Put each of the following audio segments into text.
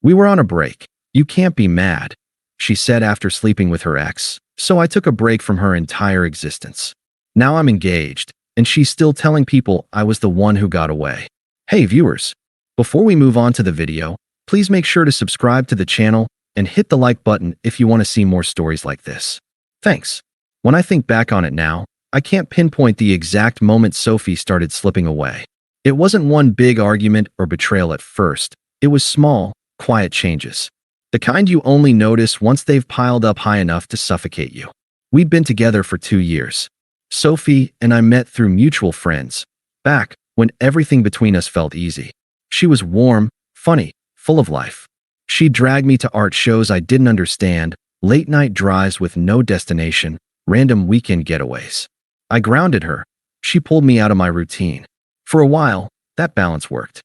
We were on a break. You can't be mad, she said after sleeping with her ex, so I took a break from her entire existence. Now I'm engaged, and she's still telling people I was the one who got away. Hey viewers, before we move on to the video, please make sure to subscribe to the channel and hit the like button if you want to see more stories like this. Thanks. When I think back on it now, I can't pinpoint the exact moment Sophie started slipping away. It wasn't one big argument or betrayal at first. It was small, quiet changes. The kind you only notice once they've piled up high enough to suffocate you. We'd been together for 2 years. Sophie and I met through mutual friends, back when everything between us felt easy. She was warm, funny, full of life. She dragged me to art shows I didn't understand, late-night drives with no destination, random weekend getaways. I grounded her. She pulled me out of my routine. For a while, that balance worked.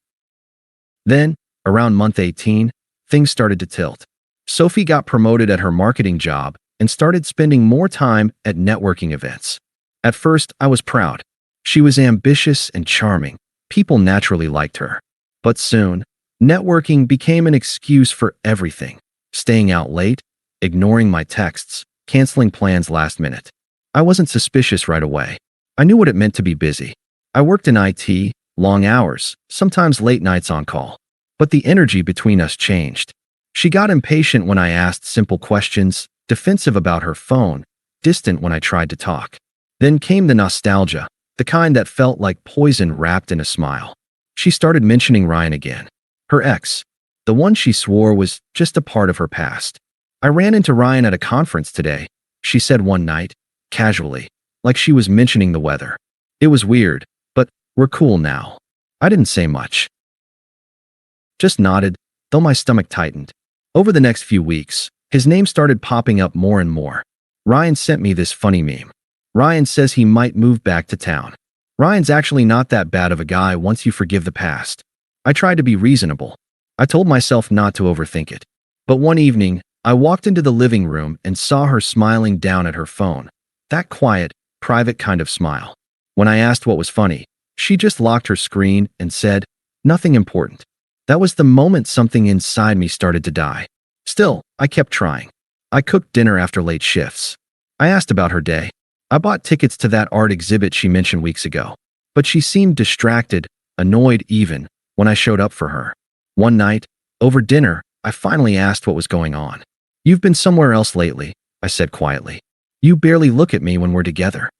Then, around month 18, things started to tilt. Sophie got promoted at her marketing job and started spending more time at networking events. At first, I was proud. She was ambitious and charming. People naturally liked her. But soon, networking became an excuse for everything. Staying out late, ignoring my texts, canceling plans last minute. I wasn't suspicious right away. I knew what it meant to be busy. I worked in IT, long hours, sometimes late nights on call. But the energy between us changed. She got impatient when I asked simple questions, defensive about her phone, distant when I tried to talk. Then came the nostalgia, the kind that felt like poison wrapped in a smile. She started mentioning Ryan again. Her ex, the one she swore was just a part of her past. I ran into Ryan at a conference today, she said one night, casually, like she was mentioning the weather. It was weird, but we're cool now. I didn't say much. Just nodded, though my stomach tightened. Over the next few weeks, his name started popping up more and more. Ryan sent me this funny meme. Ryan says he might move back to town. Ryan's actually not that bad of a guy once you forgive the past. I tried to be reasonable. I told myself not to overthink it. But one evening, I walked into the living room and saw her smiling down at her phone. That quiet, private kind of smile. When I asked what was funny, she just locked her screen and said, "Nothing important." That was the moment something inside me started to die. Still, I kept trying. I cooked dinner after late shifts. I asked about her day. I bought tickets to that art exhibit she mentioned weeks ago. But she seemed distracted, annoyed even, when I showed up for her. One night, over dinner, I finally asked what was going on. "You've been somewhere else lately," I said quietly. "You barely look at me when we're together."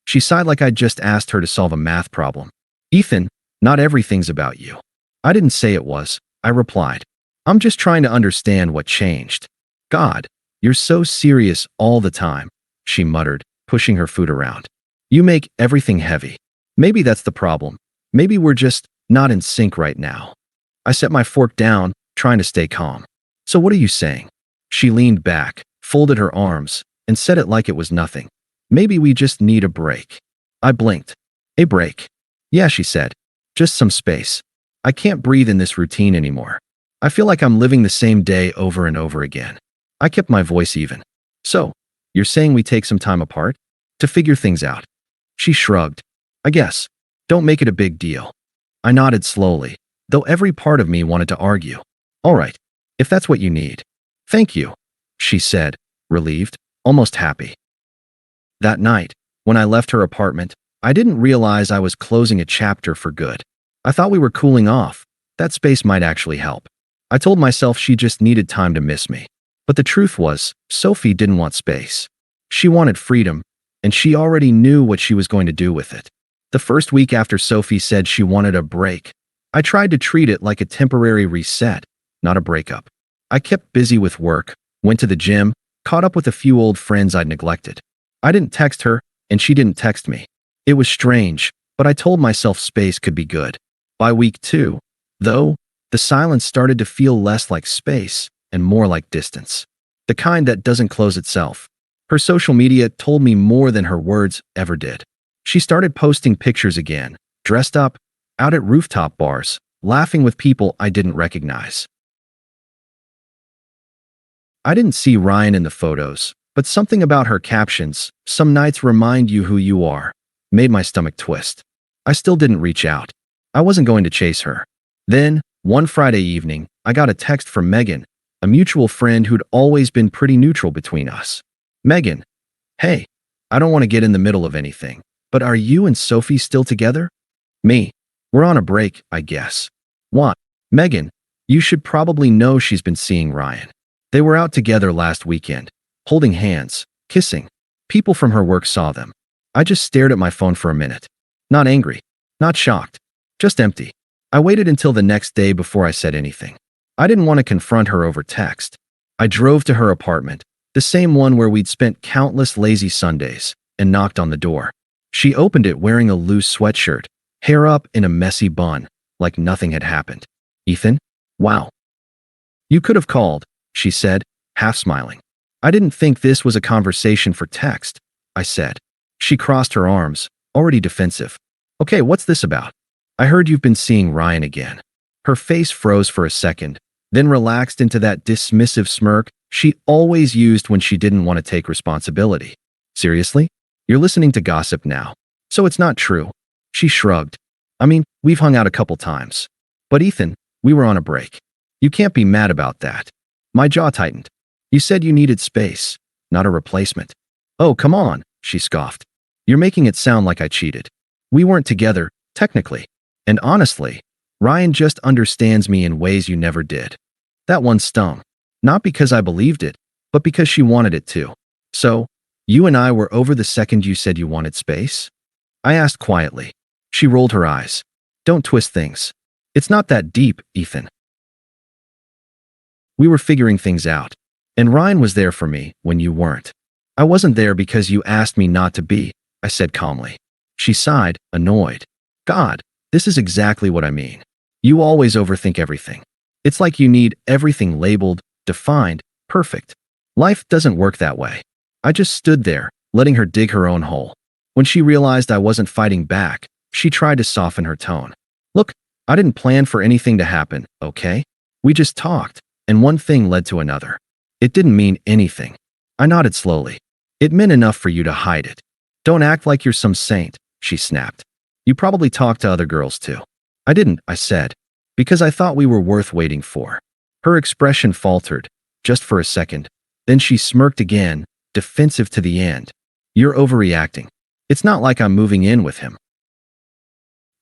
She sighed like I'd just asked her to solve a math problem. "Ethan, not everything's about you." I didn't say it was. I replied, "I'm just trying to understand what changed." "God, you're so serious all the time," she muttered, pushing her food around. "You make everything heavy. Maybe that's the problem. Maybe we're just not in sync right now." I set my fork down, trying to stay calm. "So what are you saying?" She leaned back, folded her arms, and said it like it was nothing. "Maybe we just need a break." I blinked. "A break?" "Yeah," she said. "Just some space. I can't breathe in this routine anymore. I feel like I'm living the same day over and over again." I kept my voice even. "So, you're saying we take some time apart? To figure things out?" She shrugged. "I guess. Don't make it a big deal." I nodded slowly, though every part of me wanted to argue. "All right, if that's what you need." "Thank you," she said, relieved, almost happy. That night, when I left her apartment, I didn't realize I was closing a chapter for good. I thought we were cooling off. That space might actually help. I told myself she just needed time to miss me. But the truth was, Sophie didn't want space. She wanted freedom, and she already knew what she was going to do with it. The first week after Sophie said she wanted a break, I tried to treat it like a temporary reset, not a breakup. I kept busy with work, went to the gym, caught up with a few old friends I'd neglected. I didn't text her, and she didn't text me. It was strange, but I told myself space could be good. By week 2, though, the silence started to feel less like space and more like distance. The kind that doesn't close itself. Her social media told me more than her words ever did. She started posting pictures again, dressed up, out at rooftop bars, laughing with people I didn't recognize. I didn't see Ryan in the photos, but something about her captions, "Some nights remind you who you are," made my stomach twist. I still didn't reach out. I wasn't going to chase her. Then, One Friday evening, I got a text from Megan, a mutual friend who'd always been pretty neutral between us. Megan, hey, I don't want to get in the middle of anything, but are you and Sophie still together? Me, we're on a break, I guess. What? Megan, you should probably know she's been seeing Ryan. They were out together last weekend, holding hands, kissing. People from her work saw them. I just stared at my phone for a minute. Not angry, not shocked, just empty. I waited until the next day before I said anything. I didn't want to confront her over text. I drove to her apartment, the same one where we'd spent countless lazy Sundays, and knocked on the door. She opened it wearing a loose sweatshirt, hair up in a messy bun, like nothing had happened. Ethan? Wow. You could have called, she said, half smiling. I didn't think this was a conversation for text, I said. She crossed her arms, already defensive. Okay, what's this about? I heard you've been seeing Ryan again. Her face froze for a second, then relaxed into that dismissive smirk she always used when she didn't want to take responsibility. Seriously? You're listening to gossip now. So it's not true. She shrugged. I mean, we've hung out a couple times. But Ethan, we were on a break. You can't be mad about that. My jaw tightened. You said you needed space, not a replacement. Oh, come on, she scoffed. You're making it sound like I cheated. We weren't together, technically. And honestly, Ryan just understands me in ways you never did. That one stung. Not because I believed it, but because she wanted it to. So, you and I were over the second you said you wanted space? I asked quietly. She rolled her eyes. Don't twist things. It's not that deep, Ethan. We were figuring things out. And Ryan was there for me when you weren't. I wasn't there because you asked me not to be, I said calmly. She sighed, annoyed. God, this is exactly what I mean. You always overthink everything. It's like you need everything labeled, defined, perfect. Life doesn't work that way. I just stood there, letting her dig her own hole. When she realized I wasn't fighting back, she tried to soften her tone. Look, I didn't plan for anything to happen, okay? We just talked, and one thing led to another. It didn't mean anything. I nodded slowly. It meant enough for you to hide it. Don't act like you're some saint, she snapped. You probably talked to other girls too. I didn't, I said, because I thought we were worth waiting for. Her expression faltered, just for a second. Then she smirked again, defensive to the end. You're overreacting. It's not like I'm moving in with him.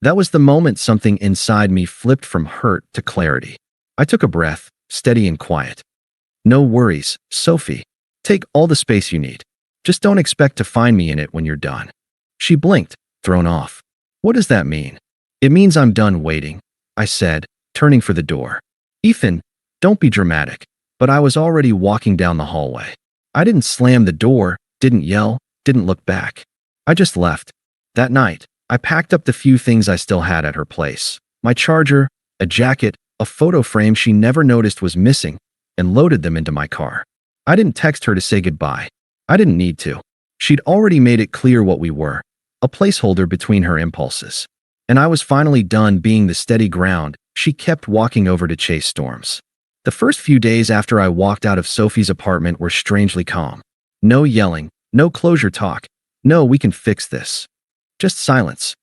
That was the moment something inside me flipped from hurt to clarity. I took a breath, steady and quiet. No worries, Sophie. Take all the space you need. Just don't expect to find me in it when you're done. She blinked, thrown off. What does that mean? It means I'm done waiting, I said, turning for the door. Ethan, don't be dramatic. But I was already walking down the hallway. I didn't slam the door, didn't yell, didn't look back. I just left. That night, I packed up the few things I still had at her place. My charger, a jacket, a photo frame she never noticed was missing, and loaded them into my car. I didn't text her to say goodbye. I didn't need to. She'd already made it clear what we were, a placeholder between her impulses. And I was finally done being the steady ground she kept walking over to chase storms. The first few days after I walked out of Sophie's apartment were strangely calm. No yelling, no closure talk, no we can fix this. Just silence.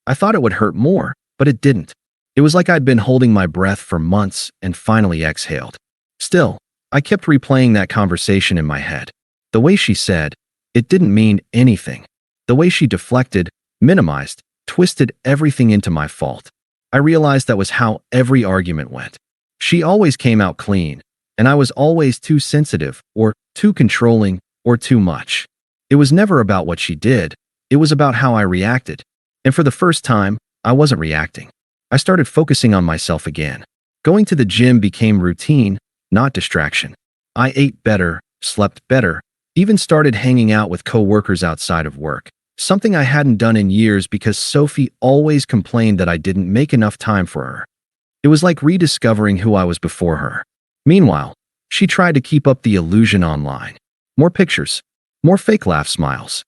I thought it would hurt more, but it didn't. It was like I'd been holding my breath for months and finally exhaled. Still, I kept replaying that conversation in my head. The way she said, it didn't mean anything. The way she deflected, minimized, twisted everything into my fault. I realized that was how every argument went. She always came out clean, and I was always too sensitive, or too controlling, or too much. It was never about what she did, it was about how I reacted. And for the first time, I wasn't reacting. I started focusing on myself again. Going to the gym became routine, not distraction. I ate better, slept better, even started hanging out with coworkers outside of work, something I hadn't done in years because Sophie always complained that I didn't make enough time for her. It was like rediscovering who I was before her. Meanwhile, she tried to keep up the illusion online. More pictures, more fake laugh smiles.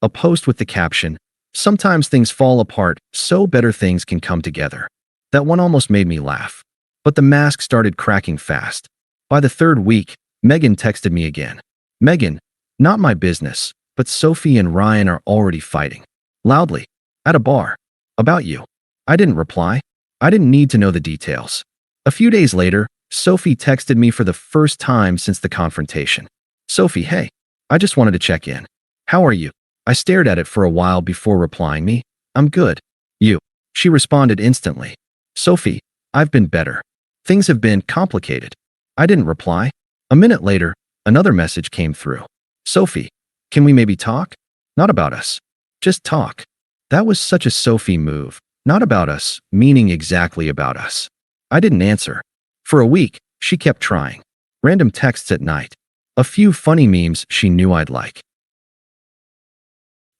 A post with the caption, "Sometimes things fall apart, so better things can come together." That one almost made me laugh. But the mask started cracking fast. By the third week, Megan texted me again. Megan, not my business, but Sophie and Ryan are already fighting. Loudly. At a bar. About you. I didn't reply. I didn't need to know the details. A few days later, Sophie texted me for the first time since the confrontation. Sophie, hey, I just wanted to check in. How are you? I stared at it for a while before replying me. I'm good. You. She responded instantly. Sophie, I've been better. Things have been complicated. I didn't reply. A minute later, another message came through. Sophie, can we maybe talk? Not about us. Just talk. That was such a Sophie move. Not about us, meaning exactly about us. I didn't answer. For a week, she kept trying. Random texts at night. A few funny memes she knew I'd like.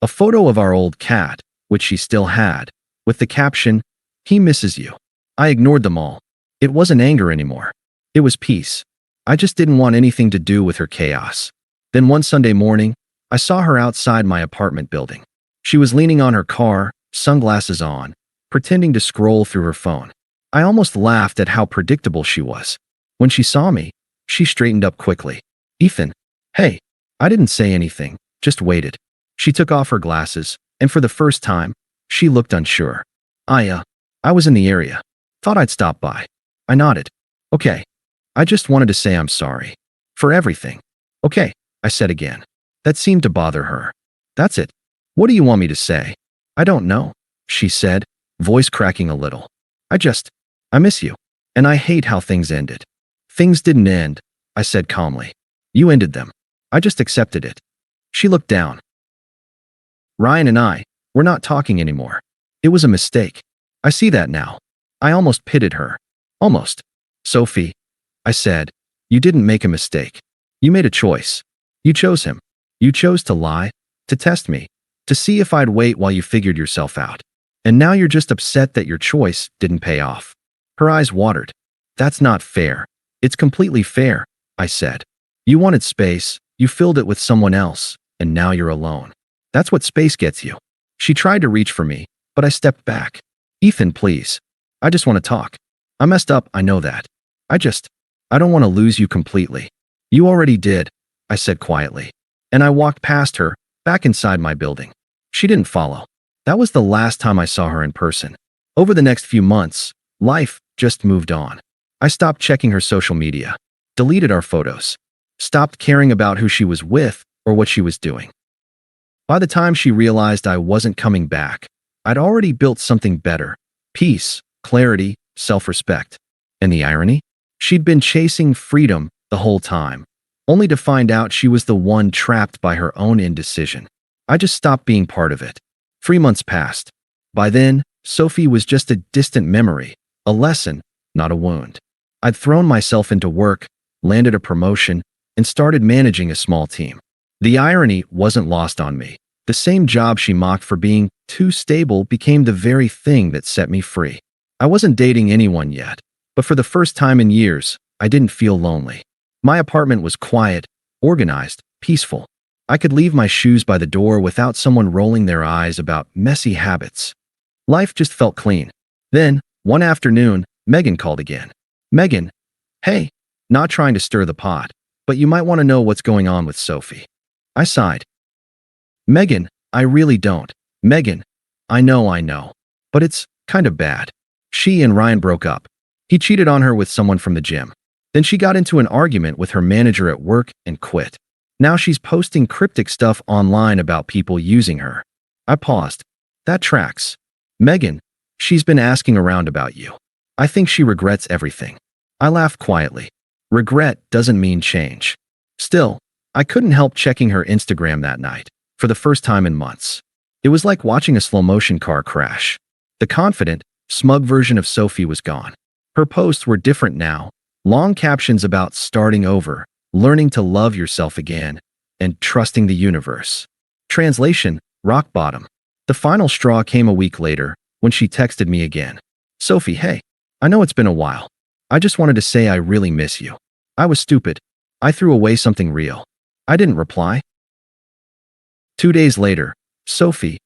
A photo of our old cat, which she still had, with the caption, "He misses you." I ignored them all. It wasn't anger anymore. It was peace. I just didn't want anything to do with her chaos. Then one Sunday morning, I saw her outside my apartment building. She was leaning on her car, sunglasses on, pretending to scroll through her phone. I almost laughed at how predictable she was. When she saw me, she straightened up quickly. Ethan, hey. I didn't say anything, just waited. She took off her glasses, and for the first time, she looked unsure. I was in the area. Thought I'd stop by. I nodded. Okay. I just wanted to say I'm sorry. For everything. Okay, I said again. That seemed to bother her. That's it. What do you want me to say? I don't know, she said, voice cracking a little. I miss you. And I hate how things ended. Things didn't end, I said calmly. You ended them. I just accepted it. She looked down. Ryan and I, we're not talking anymore. It was a mistake. I see that now. I almost pitied her. Almost. Sophie, I said, you didn't make a mistake. You made a choice. You chose him. You chose to lie, to test me, to see if I'd wait while you figured yourself out. And now you're just upset that your choice didn't pay off. Her eyes watered. That's not fair. It's completely fair, I said. You wanted space, you filled it with someone else, and now you're alone. That's what space gets you. She tried to reach for me, but I stepped back. Ethan, please. I just want to talk. I messed up, I know that. I don't want to lose you completely. You already did, I said quietly. And I walked past her, back inside my building. She didn't follow. That was the last time I saw her in person. Over the next few months, life just moved on. I stopped checking her social media, deleted our photos, stopped caring about who she was with or what she was doing. By the time she realized I wasn't coming back, I'd already built something better: peace, clarity, self-respect. And the irony? She'd been chasing freedom the whole time, only to find out she was the one trapped by her own indecision. I just stopped being part of it. 3 months passed. By then, Sophie was just a distant memory, a lesson, not a wound. I'd thrown myself into work, landed a promotion, and started managing a small team. The irony wasn't lost on me. The same job she mocked for being too stable became the very thing that set me free. I wasn't dating anyone yet, but for the first time in years, I didn't feel lonely. My apartment was quiet, organized, peaceful. I could leave my shoes by the door without someone rolling their eyes about messy habits. Life just felt clean. Then, one afternoon, Megan called again. Megan, hey, not trying to stir the pot, but you might want to know what's going on with Sophie. I sighed. Megan, I really don't. Megan, I know, but it's kind of bad. She and Ryan broke up. He cheated on her with someone from the gym. Then she got into an argument with her manager at work and quit. Now she's posting cryptic stuff online about people using her. I paused. That tracks. Megan, she's been asking around about you. I think she regrets everything. I laughed quietly. Regret doesn't mean change. Still, I couldn't help checking her Instagram that night, for the first time in months. It was like watching a slow-motion car crash. The confident, smug version of Sophie was gone. Her posts were different now, long captions about starting over, learning to love yourself again, and trusting the universe. Translation: rock bottom. The final straw came a week later, when she texted me again. Sophie, hey, I know it's been a while. I just wanted to say I really miss you. I was stupid. I threw away something real. I didn't reply. 2 days later, Sophie,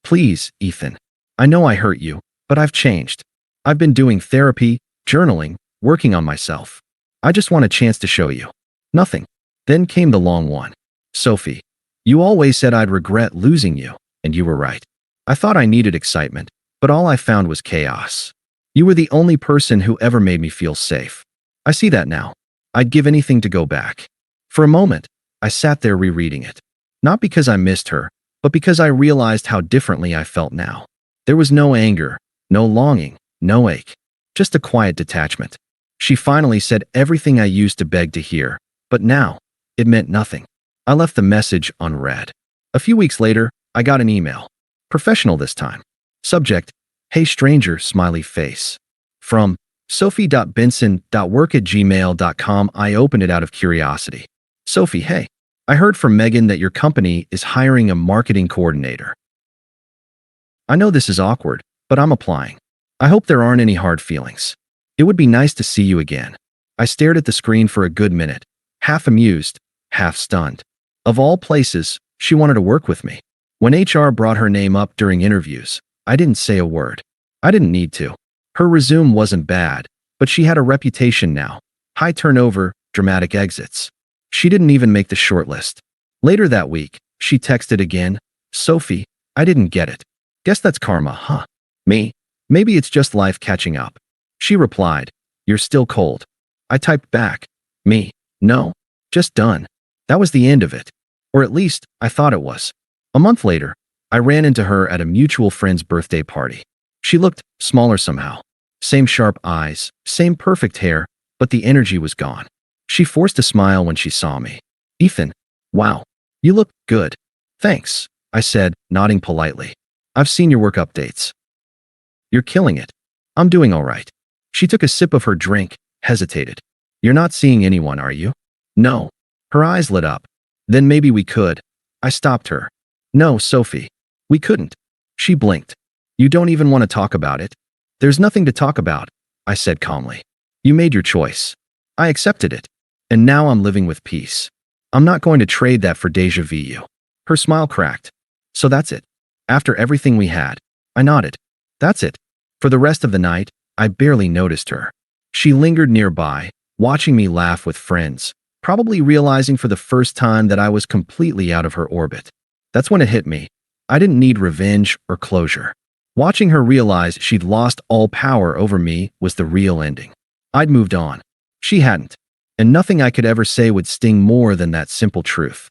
please, Ethan. I know I hurt you, but I've changed. I've been doing therapy, journaling, working on myself. I just want a chance to show you. Nothing. Then came the long one. Sophie, you always said I'd regret losing you, and you were right. I thought I needed excitement, but all I found was chaos. You were the only person who ever made me feel safe. I see that now. I'd give anything to go back. For a moment, I sat there rereading it. Not because I missed her, but because I realized how differently I felt now. There was no anger, no longing, no ache. Just a quiet detachment. She finally said everything I used to beg to hear, but now, it meant nothing. I left the message unread. A few weeks later, I got an email. Professional this time. Subject, "Hey stranger, smiley face." From sophie.benson.work@gmail.com. I opened it out of curiosity. Sophie, hey. I heard from Megan that your company is hiring a marketing coordinator. I know this is awkward, but I'm applying. I hope there aren't any hard feelings. It would be nice to see you again. I stared at the screen for a good minute, half amused, half stunned. Of all places, she wanted to work with me. When HR brought her name up during interviews, I didn't say a word. I didn't need to. Her resume wasn't bad, but she had a reputation now. High turnover, dramatic exits. She didn't even make the shortlist. Later that week, she texted again, "Sophie, I didn't get it. Guess that's karma, huh?" Me? Maybe it's just life catching up. She replied, "You're still cold." I typed back, "Me? No. Just done." That was the end of it. Or at least, I thought it was. A month later, I ran into her at a mutual friend's birthday party. She looked smaller somehow. Same sharp eyes, same perfect hair, but the energy was gone. She forced a smile when she saw me. "Ethan, wow, you look good." "Thanks," I said, nodding politely. "I've seen your work updates." "You're killing it." "I'm doing all right." She took a sip of her drink, hesitated. "You're not seeing anyone, are you?" "No." Her eyes lit up. "Then maybe we could." I stopped her. "No, Sophie. We couldn't." She blinked. "You don't even want to talk about it?" "There's nothing to talk about," I said calmly. "You made your choice. I accepted it. And now I'm living with peace. I'm not going to trade that for déjà vu." Her smile cracked. "So that's it. After everything we had." I nodded. "That's it." For the rest of the night, I barely noticed her. She lingered nearby, watching me laugh with friends, probably realizing for the first time that I was completely out of her orbit. That's when it hit me. I didn't need revenge or closure. Watching her realize she'd lost all power over me was the real ending. I'd moved on. She hadn't. And nothing I could ever say would sting more than that simple truth.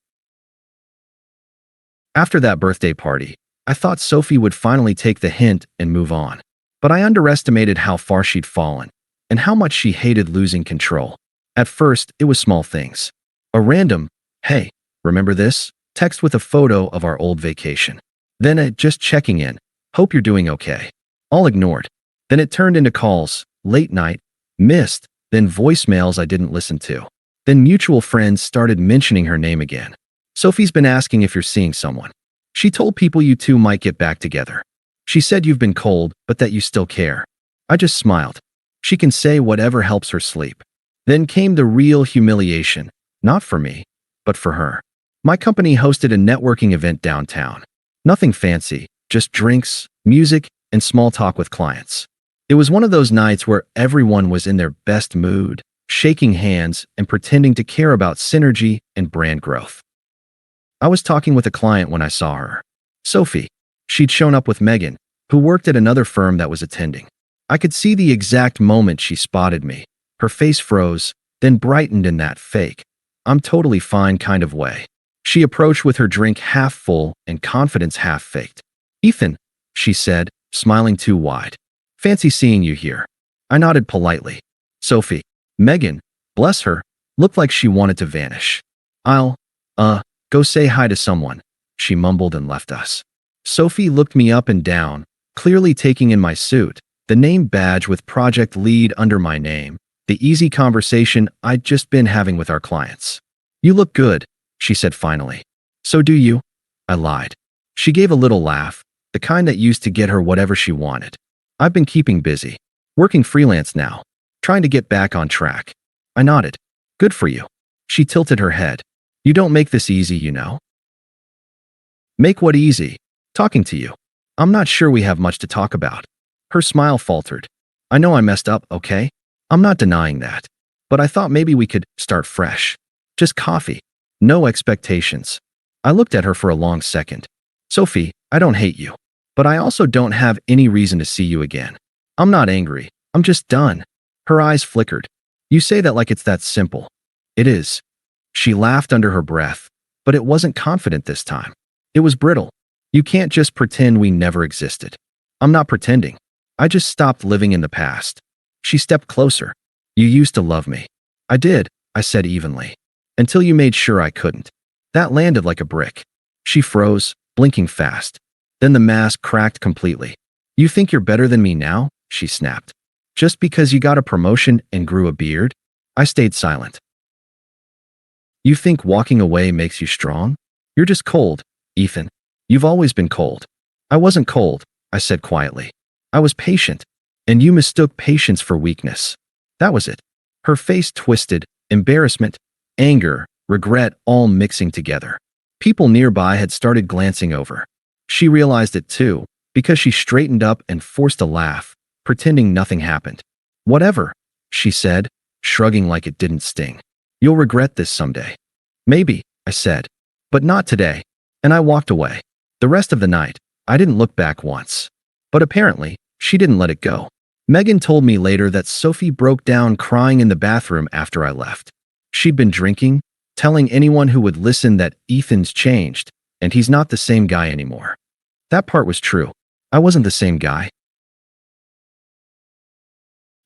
After that birthday party, I thought Sophie would finally take the hint and move on. But I underestimated how far she'd fallen, and how much she hated losing control. At first, it was small things. A random, "Hey, remember this?" text with a photo of our old vacation. Then a "just checking in, hope you're doing okay." All ignored. Then it turned into calls, late night, missed, then voicemails I didn't listen to. Then mutual friends started mentioning her name again. "Sophie's been asking if you're seeing someone. She told people you two might get back together. She said you've been cold, but that you still care." I just smiled. She can say whatever helps her sleep. Then came the real humiliation, not for me, but for her. My company hosted a networking event downtown. Nothing fancy, just drinks, music, and small talk with clients. It was one of those nights where everyone was in their best mood, shaking hands and pretending to care about synergy and brand growth. I was talking with a client when I saw her. Sophie. She'd shown up with Megan, who worked at another firm that was attending. I could see the exact moment she spotted me. Her face froze, then brightened in that fake, "I'm totally fine" kind of way. She approached with her drink half full and confidence half faked. "Ethan," she said, smiling too wide. "Fancy seeing you here." I nodded politely. Sophie. Megan, bless her, looked like she wanted to vanish. "I'll, go say hi to someone," she mumbled and left us. Sophie looked me up and down, clearly taking in my suit, the name badge with project lead under my name, the easy conversation I'd just been having with our clients. "You look good," she said finally. "So do you?" I lied. She gave a little laugh, the kind that used to get her whatever she wanted. "I've been keeping busy. Working freelance now. Trying to get back on track." I nodded. "Good for you." She tilted her head. "You don't make this easy, you know." "Make what easy?" "Talking to you. I'm not sure we have much to talk about." Her smile faltered. "I know I messed up, okay? I'm not denying that. But I thought maybe we could start fresh. Just coffee. No expectations." I looked at her for a long second. "Sophie, I don't hate you. But I also don't have any reason to see you again. I'm not angry. I'm just done. Her eyes flickered. You say that like it's that simple. It is. She laughed under her breath, but it wasn't confident this time. It was brittle. You can't just pretend we never existed. I'm not pretending. I just stopped living in the past. She stepped closer. You used to love me. I did, I said evenly. Until you made sure I couldn't. That landed like a brick. She froze, blinking fast. Then the mask cracked completely. You think you're better than me now? She snapped. Just because you got a promotion and grew a beard? I stayed silent. You think walking away makes you strong? You're just cold, Ethan. You've always been cold. I wasn't cold, I said quietly. I was patient, and you mistook patience for weakness. That was it. Her face twisted, embarrassment, anger, regret all mixing together. People nearby had started glancing over. She realized it too, because she straightened up and forced a laugh, pretending nothing happened. Whatever, she said, shrugging like it didn't sting. You'll regret this someday. Maybe, I said, but not today. And I walked away. The rest of the night, I didn't look back once. But apparently, she didn't let it go. Megan told me later that Sophie broke down crying in the bathroom after I left. She'd been drinking, telling anyone who would listen that Ethan's changed, and he's not the same guy anymore. That part was true. I wasn't the same guy.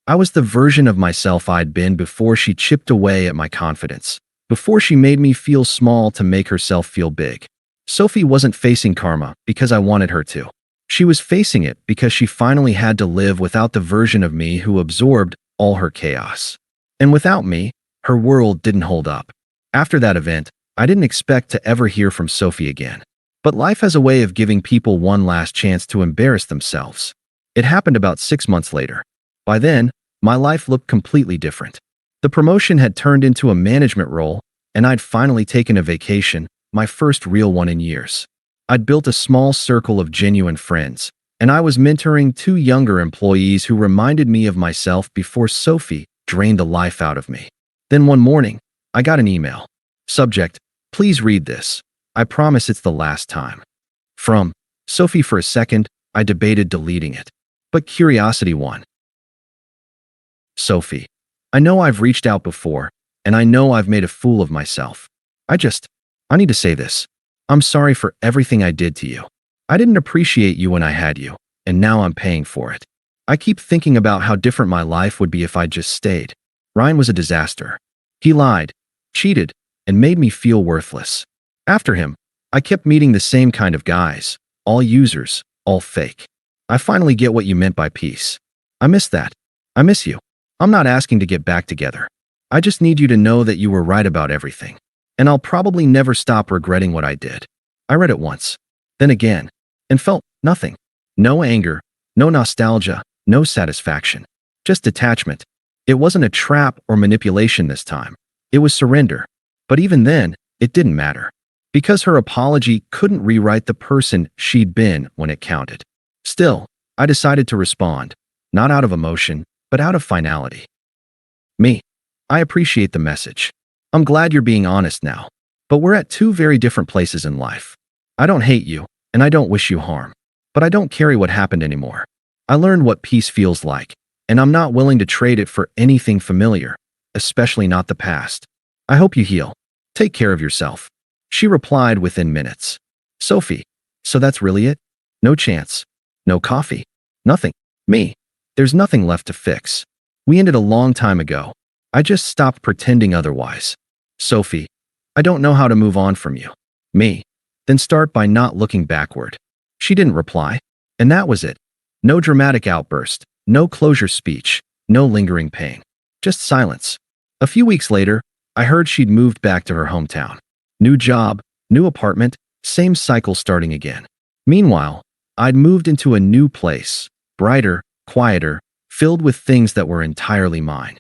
I was the version of myself I'd been before she chipped away at my confidence, before she made me feel small to make herself feel big. Sophie wasn't facing karma because I wanted her to. She was facing it because she finally had to live without the version of me who absorbed all her chaos. And without me, her world didn't hold up. After that event, I didn't expect to ever hear from Sophie again. But life has a way of giving people one last chance to embarrass themselves. It happened about 6 months later. By then, my life looked completely different. The promotion had turned into a management role, and I'd finally taken a vacation, my first real one in years. I'd built a small circle of genuine friends, and I was mentoring 2 younger employees who reminded me of myself before Sophie drained the life out of me. Then one morning, I got an email. Subject, please read this. I promise it's the last time. From Sophie. For a second, I debated deleting it. But curiosity won. Sophie, I know I've reached out before, and I know I've made a fool of myself. I need to say this. I'm sorry for everything I did to you. I didn't appreciate you when I had you, and now I'm paying for it. I keep thinking about how different my life would be if I'd just stayed. Ryan was a disaster. He lied, cheated, and made me feel worthless. After him, I kept meeting the same kind of guys, all users, all fake. I finally get what you meant by peace. I miss that. I miss you. I'm not asking to get back together. I just need you to know that you were right about everything. And I'll probably never stop regretting what I did. I read it once, then again, and felt nothing. No anger, no nostalgia, no satisfaction. Just detachment. It wasn't a trap or manipulation this time. It was surrender. But even then, it didn't matter. Because her apology couldn't rewrite the person she'd been when it counted. Still, I decided to respond, not out of emotion, but out of finality. Me. I appreciate the message. I'm glad you're being honest now. But we're at 2 very different places in life. I don't hate you, and I don't wish you harm. But I don't carry what happened anymore. I learned what peace feels like, and I'm not willing to trade it for anything familiar, especially not the past. I hope you heal. Take care of yourself. She replied within minutes. Sophie, so that's really it? No chance. No coffee. Nothing. Me. There's nothing left to fix. We ended a long time ago. I just stopped pretending otherwise. Sophie, I don't know how to move on from you. Me. Then start by not looking backward. She didn't reply. And that was it. No dramatic outburst. No closure speech. No lingering pain. Just silence. A few weeks later, I heard she'd moved back to her hometown. New job, new apartment, same cycle starting again. Meanwhile, I'd moved into a new place, brighter, quieter, filled with things that were entirely mine.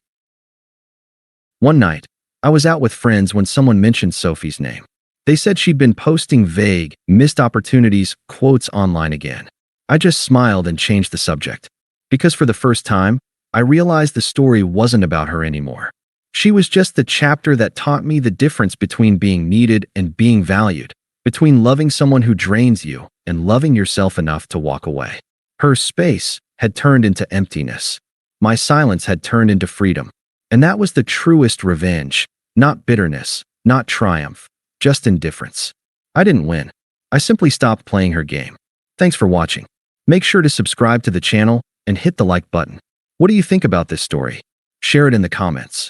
One night, I was out with friends when someone mentioned Sophie's name. They said she'd been posting vague, missed opportunities quotes online again. I just smiled and changed the subject. Because for the first time, I realized the story wasn't about her anymore. She was just the chapter that taught me the difference between being needed and being valued, between loving someone who drains you and loving yourself enough to walk away. Her space, had turned into emptiness. My silence had turned into freedom. And that was the truest revenge. Not bitterness, not triumph, just indifference. I didn't win. I simply stopped playing her game. Thanks for watching. Make sure to subscribe to the channel and hit the like button. What do you think about this story? Share it in the comments.